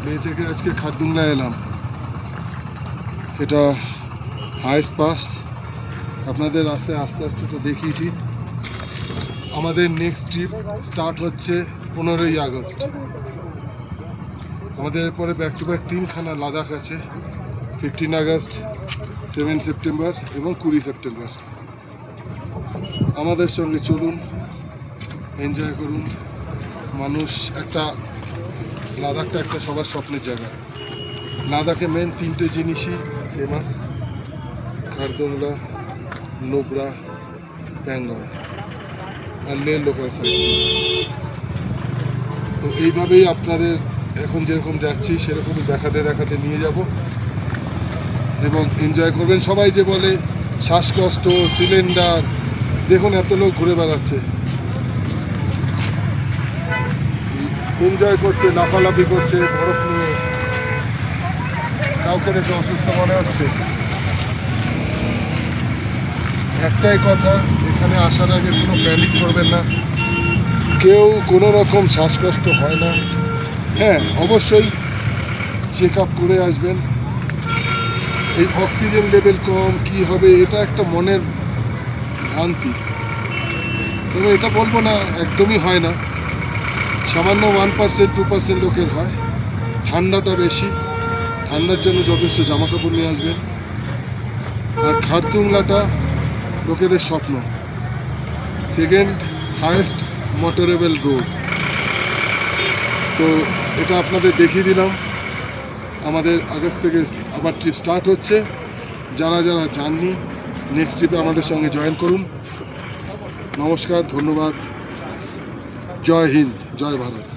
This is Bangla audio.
লে থেকে আজকে খারদুংলা এলাম। এটা হাইস্ট পাস। আপনাদের আস্তে আস্তে আস্তে তো দেখিয়েছি। আমাদের নেক্সট ট্রিপ স্টার্ট হচ্ছে 15ই আগস্ট। আমাদের পরে ব্যাক টু ব্যাক 3খানা লাদাখ আছে, 15 আগস্ট, 7 সেপ্টেম্বর এবং 20 সেপ্টেম্বর। আমাদের সঙ্গে চলুন, এনজয় করুন। মানুষ লাদাখটা একটা সবার স্বপ্নের জায়গা। লাদাখে মেন 3টে জিনিসই ফেমাস: খারদুংলা, নুব্রা, প্যাংগং আর লে লোকাল সাইড। তো এইভাবেই আপনাদের এখন যেরকম যাচ্ছি সেরকমই দেখাতে দেখাতে নিয়ে যাব এবং এনজয় করবেন। সবাই যে বলে শ্বাসকষ্ট, সিলিন্ডার, দেখুন এত লোক ঘুরে বেড়াচ্ছে, এনজয় করছে, লাফালাফি করছে বরফ নিয়ে। কাউকে দেখে অসুস্থ মনে হচ্ছে? একটাই কথা, এখানে আসার আগে কোনো প্যানিক করবেন না। কেউ কোনো রকম শ্বাসকষ্ট হয় না। হ্যাঁ, অবশ্যই চেক আপ করে আসবেন। এই অক্সিজেন লেভেল কম কি হবে, এটা একটা মনের ভ্রান্তি। তবে এটা বলবো না একদমই হয় না, সামান্য 1% 2% লোকের হয়। ঠান্ডাটা বেশি, ঠান্ডার জন্য যথেষ্ট জামাকাপড় নিয়ে আসবেন। আর খারদুংলাটা লোকেদের স্বপ্ন, সেকেন্ড হাইয়েস্ট মোটরেবল রোড। তো এটা আপনাদের দেখিয়ে দিলাম। আমাদের আগস্ট থেকে আবার ট্রিপ স্টার্ট হচ্ছে। যারা যারা যাননি, নেক্সট ট্রিপে আমাদের সঙ্গে জয়েন করুন। নমস্কার, ধন্যবাদ, জয় হিন্দ, জয় ভারত।